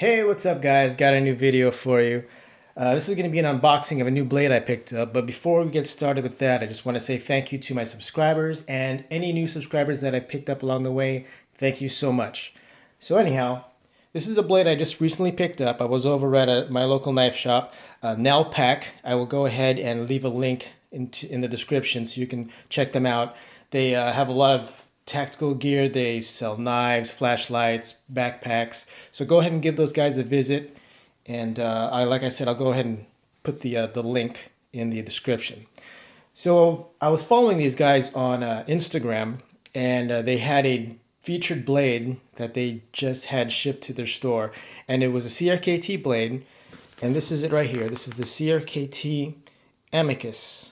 Hey, what's up guys? Got a new video for you. This is going to be an unboxing of a new blade I picked up, but before we get started with that, I just want to say thank you to my subscribers and any new subscribers that I picked up along the way. Thank you so much. So anyhow, this is a blade I just recently picked up. I was over at my local knife shop, Pack. I will go ahead and leave a link in the description so you can check them out. They have a lot of tactical gear. They sell knives, flashlights, backpacks. So go ahead and give those guys a visit. And like I said, I'll go ahead and put the link in the description. So I was following these guys on Instagram, and they had a featured blade that they just had shipped to their store, and it was a CRKT blade. And this is it right here. This is the CRKT Amicus.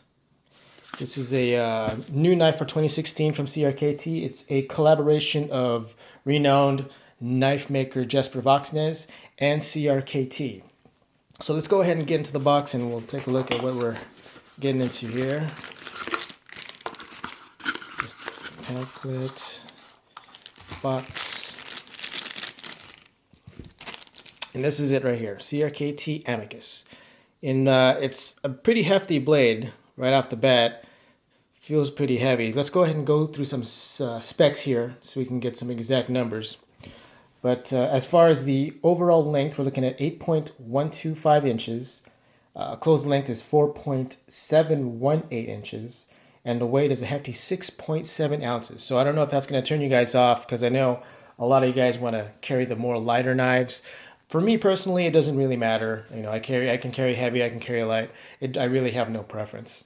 This is a new knife for 2016 from CRKT. It's a collaboration of renowned knife maker Jesper Voxnaes and CRKT. So let's go ahead and get into the box and we'll take a look at what we're getting into here. Just pamphlet, box. And this is it right here, CRKT Amicus. It's a pretty hefty blade right off the bat. Feels pretty heavy. Let's go ahead and go through some specs here so we can get some exact numbers. But as far as the overall length, we're looking at 8.125 inches. Closed length is 4.718 inches. And the weight is a hefty 6.7 ounces. So I don't know if that's going to turn you guys off, because I know a lot of you guys want to carry the more lighter knives. For me personally, it doesn't really matter. You know, I can carry heavy, I can carry light. I really have no preference.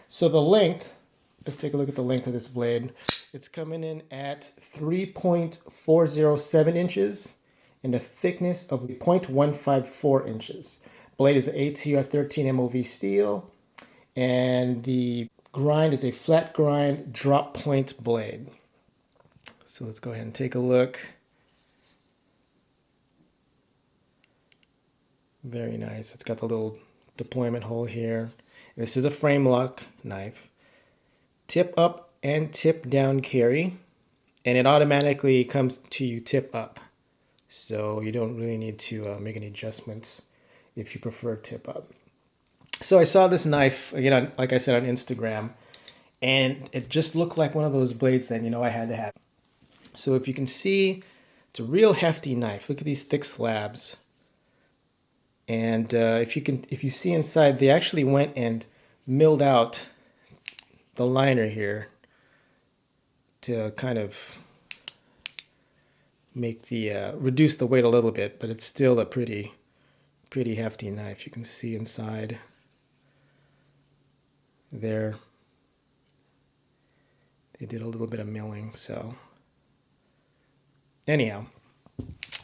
So the length, let's take a look at the length of this blade. It's coming in at 3.407 inches and a thickness of 0.154 inches. Blade is an ATR 13 MOV steel, and the grind is a flat grind drop point blade. So let's go ahead and take a look. Very nice. It's got the little deployment hole here. This is a frame lock knife. Tip up and tip down carry, and it automatically comes to you tip up. So you don't really need to make any adjustments if you prefer tip up. So I saw this knife, again, like I said, on Instagram, and it just looked like one of those blades that, I had to have. So if you can see, it's a real hefty knife. Look at these thick slabs. And if you see inside, they actually went and milled out the liner here to kind of make reduce the weight a little bit, but it's still a pretty hefty knife. You can see inside there they did a little bit of milling. So anyhow,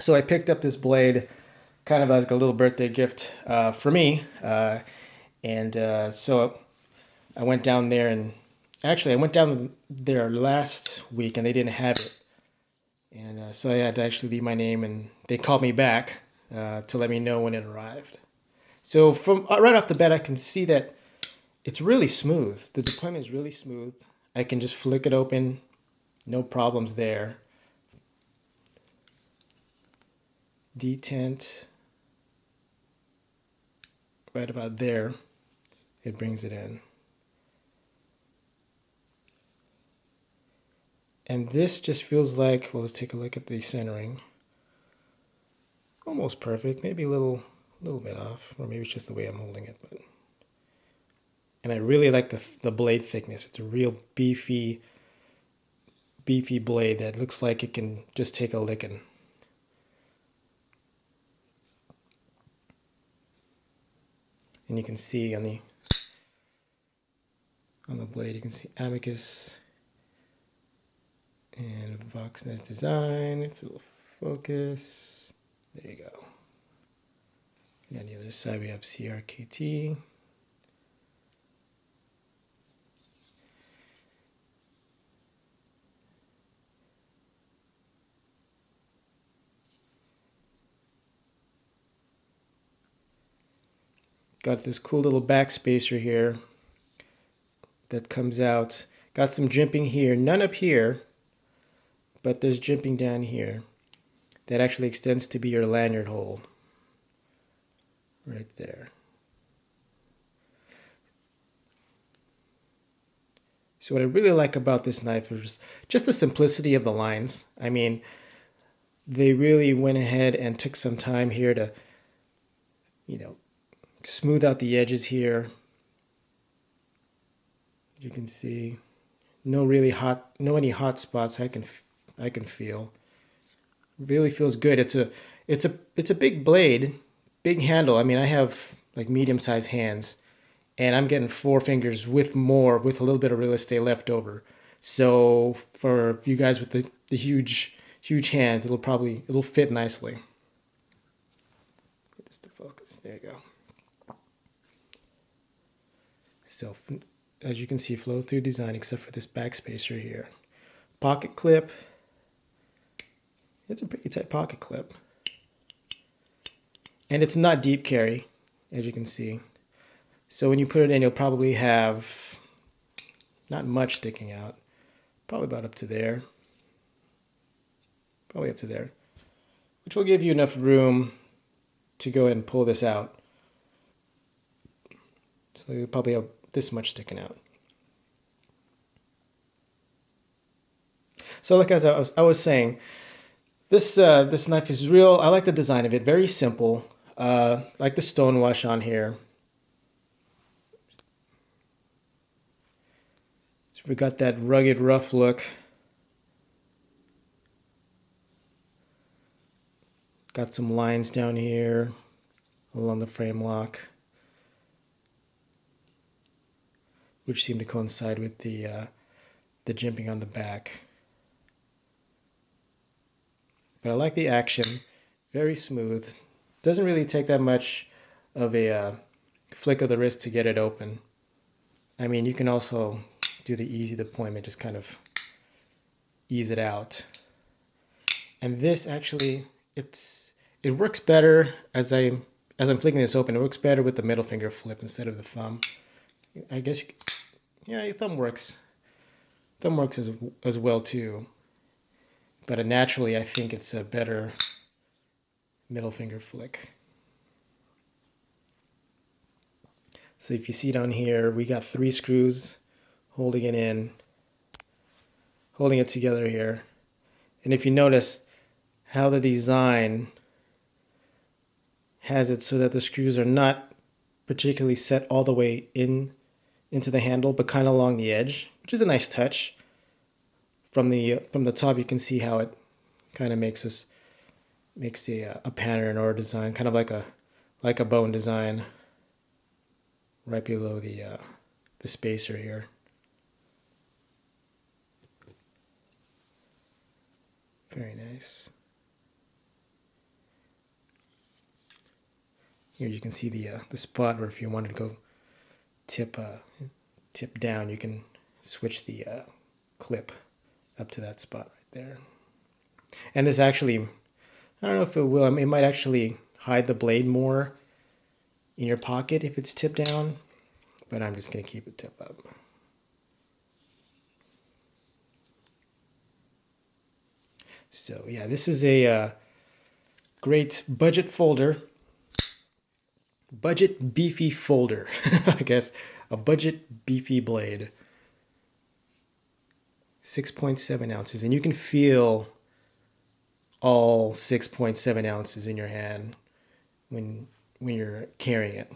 so I picked up this blade kind of like a little birthday gift for me, so I went down there, and actually I went down there last week and they didn't have it, and so I had to actually leave my name, and they called me back to let me know when it arrived. So from right off the bat, I can see that it's really smooth. The deployment is really smooth. I can just flick it open, no problems there. Detent right about there, it brings it in. And this just feels like, well, let's take a look at the centering. Almost perfect, maybe a little bit off, or maybe it's just the way I'm holding it. And I really like the blade thickness. It's a real beefy blade that looks like it can just take a licking. And you can see on the blade, you can see Amicus and Voxnaes design. If it'll focus, there you go. And on the other side we have CRKT. Got this cool little back spacer here that comes out. Got some jimping here, none up here, but there's jimping down here. that actually extends to be your lanyard hole right there. So what I really like about this knife is just the simplicity of the lines. I mean, they really went ahead and took some time here to, you know, smooth out the edges here. You can see no any hot spots I can feel. It really feels good. It's a big blade, big handle. I mean, I have like medium-sized hands, and I'm getting 4 fingers with a little bit of real estate left over. So for you guys with the huge hands, it'll fit nicely. Get this to focus. There you go. So as you can see, flow through design except for this backspacer here. Pocket clip. It's a pretty tight pocket clip. And it's not deep carry, as you can see. So when you put it in, you'll probably have not much sticking out. Probably about up to there. Probably up to there. Which will give you enough room to go ahead and pull this out. So you'll probably have this much sticking out. So like as I was saying, this knife is real. I like the design of it. Very simple. Like the stonewash on here. So we got that rugged, rough look. Got some lines down here along the frame lock, which seem to coincide with the jimping on the back. But I like the action. Very smooth. Doesn't really take that much of a flick of the wrist to get it open. I mean, you can also do the easy deployment, just kind of ease it out. And this actually, it works better as I'm flicking this open. It works better with the middle finger flip instead of the thumb. I guess, yeah, your thumb works. Thumb works as well too. But naturally, I think it's a better middle finger flick. So if you see down here, we got 3 screws holding it in, holding it together here. And if you notice how the design has it so that the screws are not particularly set all the way into the handle, but kind of along the edge, which is a nice touch. From the top, you can see how it kind of makes a pattern or a design, kind of like a bone design, right below the spacer here. Very nice. Here you can see the spot where if you wanted to go tip down, you can switch the clip up to that spot right there. And this actually, I don't know if it will, I mean, it might actually hide the blade more in your pocket if it's tipped down, but I'm just going to keep it tip up. So yeah, this is a great budget beefy folder, I guess, a budget beefy blade. 6.7 ounces, and you can feel all 6.7 ounces in your hand when you're carrying it.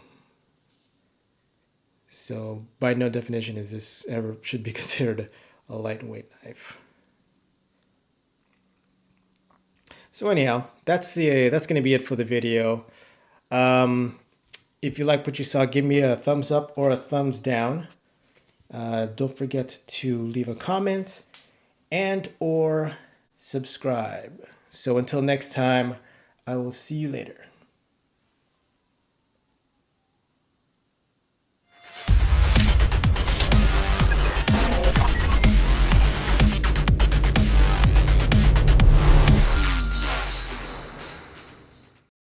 So by no definition is this ever should be considered a lightweight knife. So anyhow, that's going to be it for the video. If you like what you saw, give me a thumbs up or a thumbs down. Don't forget to leave a comment and or subscribe. So until next time, I will see you later.